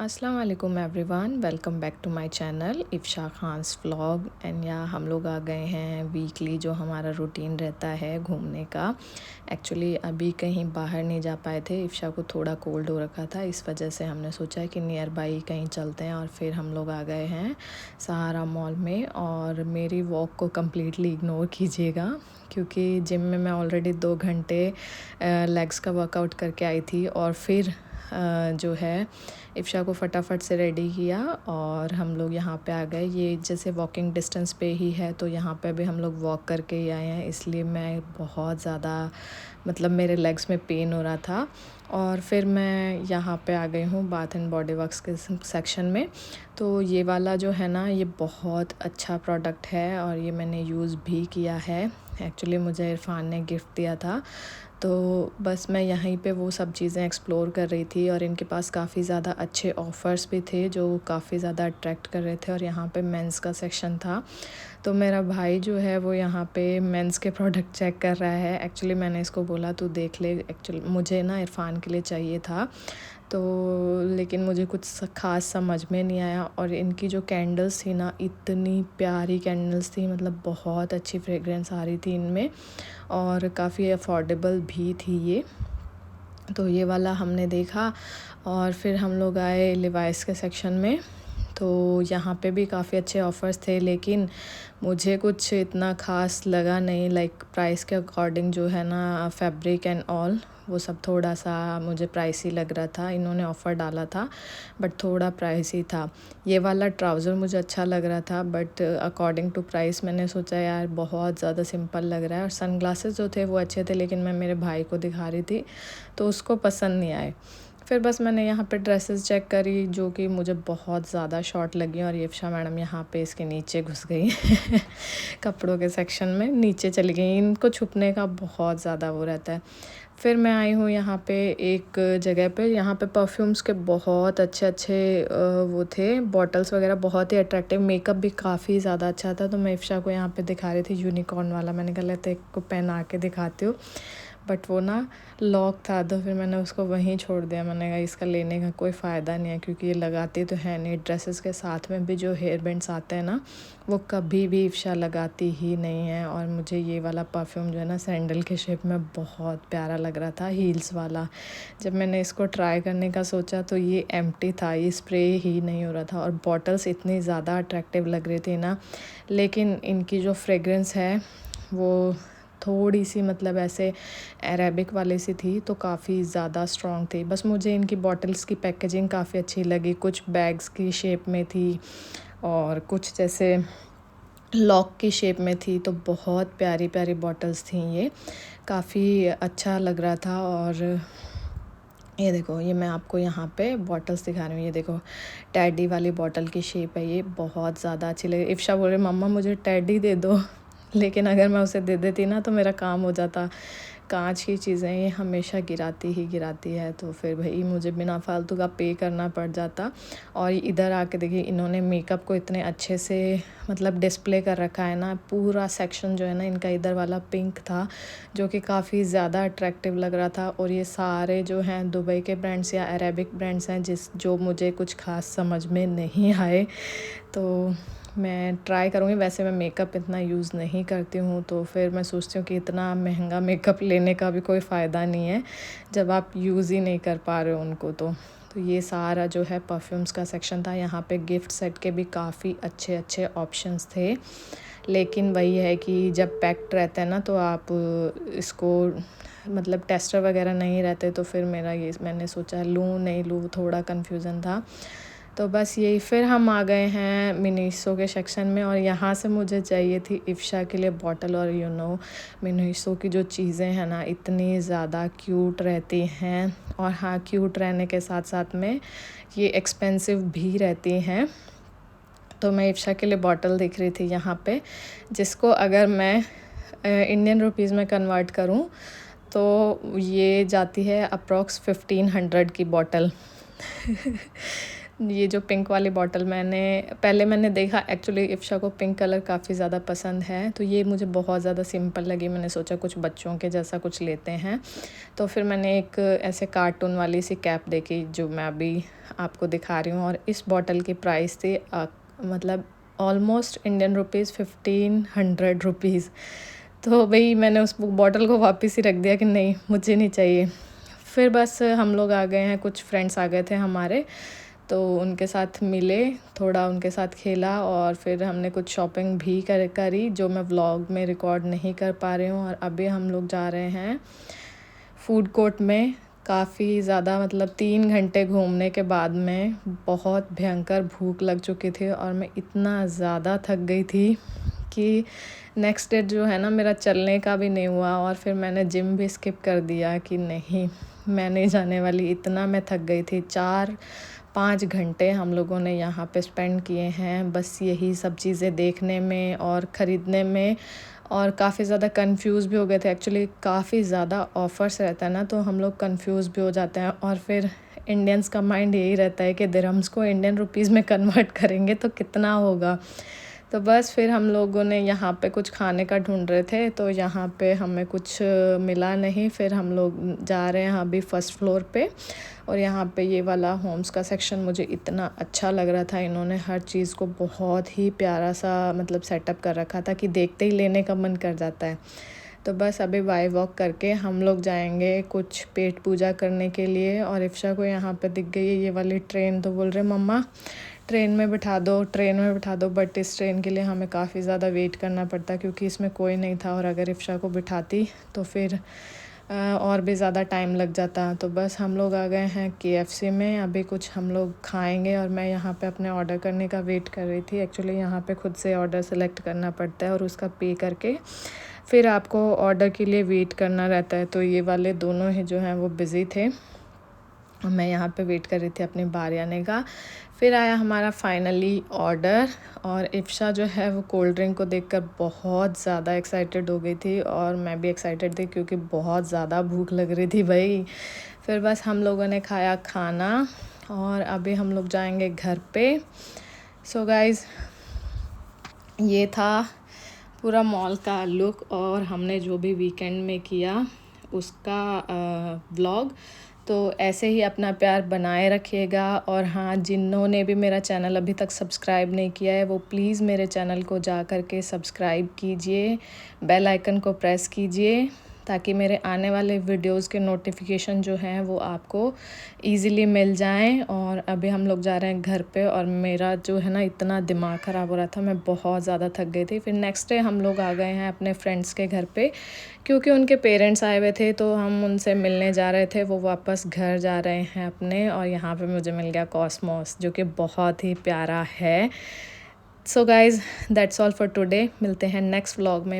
अस्सलाम वालेकुम everyone, welcome back to my channel Ifsha Khan's vlog. And या हम लोग आ गए हैं वीकली जो हमारा रूटीन रहता है घूमने का। एक्चुअली अभी कहीं बाहर नहीं जा पाए थे, इफ़शा को थोड़ा कोल्ड हो रखा था, इस वजह से हमने सोचा कि नियर बाई कहीं चलते हैं। और फिर हम लोग आ गए हैं सहारा मॉल में। और मेरी वॉक को कम्प्लीटली इग्नोर कीजिएगा क्योंकि जिम में मैं ऑलरेडी 2 घंटे लेग्स का वर्कआउट करके आई थी। और फिर जो है इफ़शा को फटाफट से रेडी किया और हम लोग यहाँ पे आ गए। ये जैसे वॉकिंग डिस्टेंस पे ही है, तो यहाँ पे भी हम लोग वॉक करके ही आए हैं, इसलिए मैं बहुत ज़्यादा मतलब मेरे लेग्स में पेन हो रहा था। और फिर मैं यहाँ पे आ गई हूँ बाथ एंड बॉडी वर्क्स के सेक्शन में। तो ये वाला जो है ना, ये बहुत अच्छा प्रोडक्ट है और ये मैंने यूज़ भी किया है। एक्चुअली मुझे इरफान ने गिफ्ट दिया था, तो बस मैं यहीं पे वो सब चीज़ें एक्सप्लोर कर रही थी। और इनके पास काफ़ी ज़्यादा अच्छे ऑफ़र्स भी थे जो काफ़ी ज़्यादा अट्रैक्ट कर रहे थे। और यहाँ पे मेंस का सेक्शन था, तो मेरा भाई जो है वो यहाँ पे मेंस के प्रोडक्ट चेक कर रहा है। एक्चुअली मैंने इसको बोला तू देख ले, एक्चुअली मुझे ना इरफान के लिए चाहिए था, तो लेकिन मुझे कुछ ख़ास समझ में नहीं आया। और इनकी जो कैंडल्स थी ना, इतनी प्यारी कैंडल्स थी, मतलब बहुत अच्छी फ्रेगरेंस आ रही थी इनमें और काफ़ी अफोर्डेबल भी थी ये। तो ये वाला हमने देखा और फिर हम लोग आए लिवाइस के सेक्शन में। तो यहाँ पे भी काफ़ी अच्छे ऑफ़र्स थे, लेकिन मुझे कुछ इतना ख़ास लगा नहीं। लाइक प्राइस के अकॉर्डिंग जो है ना, फैब्रिक एंड ऑल वो सब थोड़ा सा मुझे प्राइसी लग रहा था। इन्होंने ऑफ़र डाला था बट थोड़ा प्राइसी था। ये वाला ट्राउज़र मुझे अच्छा लग रहा था, बट अकॉर्डिंग टू प्राइस मैंने सोचा यार बहुत ज़्यादा सिंपल लग रहा है। और सनग्लासेस जो थे वो अच्छे थे, लेकिन मैं मेरे भाई को दिखा रही थी तो उसको पसंद नहीं आए। फिर बस मैंने यहाँ पे ड्रेसेस चेक करी जो कि मुझे बहुत ज़्यादा शॉर्ट लगी। और इफ़शा मैडम यहाँ पे इसके नीचे घुस गई कपड़ों के सेक्शन में नीचे चली गई। इनको छुपने का बहुत ज़्यादा वो रहता है। फिर मैं आई हूँ यहाँ पे एक जगह पे, यहाँ पे परफ्यूम्स के बहुत अच्छे अच्छे वो थे, बॉटल्स वगैरह बहुत ही अट्रैक्टिव। मेकअप भी काफ़ी ज़्यादा अच्छा था, तो मैं इफ़शा को यहाँ पे दिखा रही थी यूनिकॉर्न वाला। मैंने कहा लेते एक को पहना के दिखाती हूँ, बट वो ना लॉक था, तो फिर मैंने उसको वहीं छोड़ दिया। मैंने कहा इसका लेने का कोई फ़ायदा नहीं है क्योंकि ये लगाती तो है नहीं। ड्रेसेस के साथ में भी जो हेयर बैंड्स आते हैं ना, वो कभी भी इफ़शा लगाती ही नहीं है। और मुझे ये वाला परफ्यूम जो है ना, सैंडल के शेप में बहुत प्यारा लग रहा था, हील्स वाला। जब मैंने इसको ट्राई करने का सोचा तो ये एम्प्टी था, ये स्प्रे ही नहीं हो रहा था। और बॉटल्स इतनी ज़्यादा अट्रैक्टिव लग रही थी ना, लेकिन इनकी जो फ्रेगरेंस है वो थोड़ी सी मतलब ऐसे अरेबिक वाले सी थी, तो काफ़ी ज़्यादा स्ट्रॉन्ग थी। बस मुझे इनकी बॉटल्स की पैकेजिंग काफ़ी अच्छी लगी, कुछ बैग्स की शेप में थी और कुछ जैसे लॉक की शेप में थी। तो बहुत प्यारी प्यारी बॉटल्स थी, ये काफ़ी अच्छा लग रहा था। और ये देखो, ये मैं आपको यहाँ पे बॉटल्स दिखा रही हूँ। ये देखो टैडी वाली बॉटल की शेप है, ये बहुत ज़्यादा अच्छी लगी। इफ़शा बोल रही मम्मा मुझे टैडी दे दो लेकिन अगर मैं उसे दे देती ना तो मेरा काम हो जाता। कांच की चीज़ें ये हमेशा गिराती ही गिराती है, तो फिर भाई मुझे बिना फालतू का पे करना पड़ जाता। और इधर आके देखिए, इन्होंने मेकअप को इतने अच्छे से मतलब डिस्प्ले कर रखा है ना। पूरा सेक्शन जो है ना इनका, इधर वाला पिंक था जो कि काफ़ी ज़्यादा अट्रैक्टिव लग रहा था। और ये सारे जो हैं दुबई के ब्रांड्स या अरेबिक ब्रांड्स हैं जो मुझे कुछ ख़ास समझ में नहीं आए। तो मैं ट्राई करूँगी। वैसे मैं मेकअप इतना यूज़ नहीं करती हूँ, तो फिर मैं सोचती हूँ कि इतना महंगा मेकअप लेने का भी कोई फ़ायदा नहीं है जब आप यूज़ ही नहीं कर पा रहे हो उनको। तो ये सारा जो है परफ्यूम्स का सेक्शन था। यहाँ पे गिफ्ट सेट के भी काफ़ी अच्छे अच्छे ऑप्शंस थे, लेकिन वही है कि जब पैक्ड रहते हैं ना, तो आप इसको मतलब टेस्टर वगैरह नहीं रहते, तो फिर मैंने सोचा लूँ नहीं लूँ, थोड़ा कन्फ्यूज़न था। तो बस यही, फिर हम आ गए हैं मिनीसो के सेक्शन में। और यहाँ से मुझे चाहिए थी इफ़शा के लिए बॉटल। और मिनीसो की जो चीज़ें हैं ना, इतनी ज़्यादा क्यूट रहती हैं। और हाँ, क्यूट रहने के साथ साथ में ये एक्सपेंसिव भी रहती हैं। तो मैं इफ़शा के लिए बॉटल देख रही थी यहाँ पे, जिसको अगर मैं इंडियन रुपीज़ में कन्वर्ट करूँ तो ये जाती है अप्रॉक्स 1500 की बॉटल ये जो पिंक वाली बॉटल मैंने देखा, एक्चुअली इफ्शा को पिंक कलर काफ़ी ज़्यादा पसंद है, तो ये मुझे बहुत ज़्यादा सिंपल लगी। मैंने सोचा कुछ बच्चों के जैसा कुछ लेते हैं, तो फिर मैंने एक ऐसे कार्टून वाली सी कैप देखी जो मैं अभी आपको दिखा रही हूँ। और इस बॉटल की प्राइस थी मतलब ऑलमोस्ट इंडियन रुपीज़ 1500 रुपीज़। तो भाई मैंने उस बॉटल को वापस ही रख दिया कि नहीं, मुझे नहीं चाहिए। फिर बस हम लोग आ गए हैं, कुछ फ्रेंड्स आ गए थे हमारे, तो उनके साथ मिले, थोड़ा उनके साथ खेला और फिर हमने कुछ शॉपिंग भी करी जो मैं व्लॉग में रिकॉर्ड नहीं कर पा रही हूँ। और अभी हम लोग जा रहे हैं फूड कोर्ट में। काफ़ी ज़्यादा मतलब 3 घंटे घूमने के बाद में बहुत भयंकर भूख लग चुकी थी और मैं इतना ज़्यादा थक गई थी कि नेक्स्ट डे जो है ना, मेरा चलने का भी नहीं हुआ। और फिर मैंने जिम भी स्किप कर दिया कि नहीं, मैं नहीं जाने वाली, इतना मैं थक गई थी। 4-5 घंटे हम लोगों ने यहाँ पे स्पेंड किए हैं बस यही सब चीज़ें देखने में और ख़रीदने में। और काफ़ी ज़्यादा कंफ्यूज भी हो गए थे, एक्चुअली काफ़ी ज़्यादा ऑफ़र्स रहता है ना, तो हम लोग कंफ्यूज भी हो जाते हैं। और फिर इंडियंस का माइंड यही रहता है कि दिरहम्स को इंडियन रुपीज़ में कन्वर्ट करेंगे तो कितना होगा। तो बस फिर हम लोगों ने यहाँ पे कुछ खाने का ढूंढ रहे थे, तो यहाँ पे हमें कुछ मिला नहीं। फिर हम लोग जा रहे हैं अभी फर्स्ट फ्लोर पे, और यहाँ पे ये वाला होम्स का सेक्शन मुझे इतना अच्छा लग रहा था। इन्होंने हर चीज़ को बहुत ही प्यारा सा मतलब सेटअप कर रखा था कि देखते ही लेने का मन कर जाता है। तो बस अभी बाय वॉक करके हम लोग जाएंगे कुछ पेट पूजा करने के लिए। और इफ्शा को यहाँ पे दिख गई है ये वाली ट्रेन, तो बोल रहे मम्मा ट्रेन में बिठा दो, ट्रेन में बिठा दो। बट इस ट्रेन के लिए हमें काफ़ी ज़्यादा वेट करना पड़ता क्योंकि इसमें कोई नहीं था, और अगर इफ्शा को बिठाती तो फिर और भी ज़्यादा टाइम लग जाता। तो बस हम लोग आ गए हैं KFC में, अभी कुछ हम लोग खाएंगे। और मैं यहाँ पे अपने ऑर्डर करने का वेट कर रही थी। एक्चुअली यहाँ पे खुद से ऑर्डर सेलेक्ट करना पड़ता है और उसका पे करके फिर आपको ऑर्डर के लिए वेट करना रहता है। तो ये वाले दोनों ही जो हैं वो बिज़ी थे, मैं यहाँ पे वेट कर रही थी अपनी बारी आने का। फिर आया हमारा फाइनली ऑर्डर, और इफ्शा जो है वो कोल्ड ड्रिंक को देखकर बहुत ज़्यादा एक्साइटेड हो गई थी, और मैं भी एक्साइटेड थी क्योंकि बहुत ज़्यादा भूख लग रही थी भाई। फिर बस हम लोगों ने खाया खाना, और अभी हम लोग जाएंगे घर पे। सो गाइज़, ये था पूरा मॉल का लुक और हमने जो भी वीकेंड में किया उसका व्लॉग। तो ऐसे ही अपना प्यार बनाए रखिएगा। और हाँ, जिन्होंने भी मेरा चैनल अभी तक सब्सक्राइब नहीं किया है वो प्लीज़ मेरे चैनल को जा कर के सब्सक्राइब कीजिए, बेल आइकन को प्रेस कीजिए, ताकि मेरे आने वाले वीडियोस के नोटिफिकेशन जो हैं वो आपको इजीली मिल जाएं। और अभी हम लोग जा रहे हैं घर पे, और मेरा जो है ना इतना दिमाग ख़राब हो रहा था, मैं बहुत ज़्यादा थक गई थी। फिर नेक्स्ट डे हम लोग आ गए हैं अपने फ्रेंड्स के घर पे क्योंकि उनके पेरेंट्स आए हुए थे, तो हम उनसे मिलने जा रहे थे। वो वापस घर जा रहे हैं अपने, और यहाँ पे मुझे मिल गया कॉस्मोस जो कि बहुत ही प्यारा है। So guys, that's all for today. मिलते हैं नेक्स्ट व्लॉग में।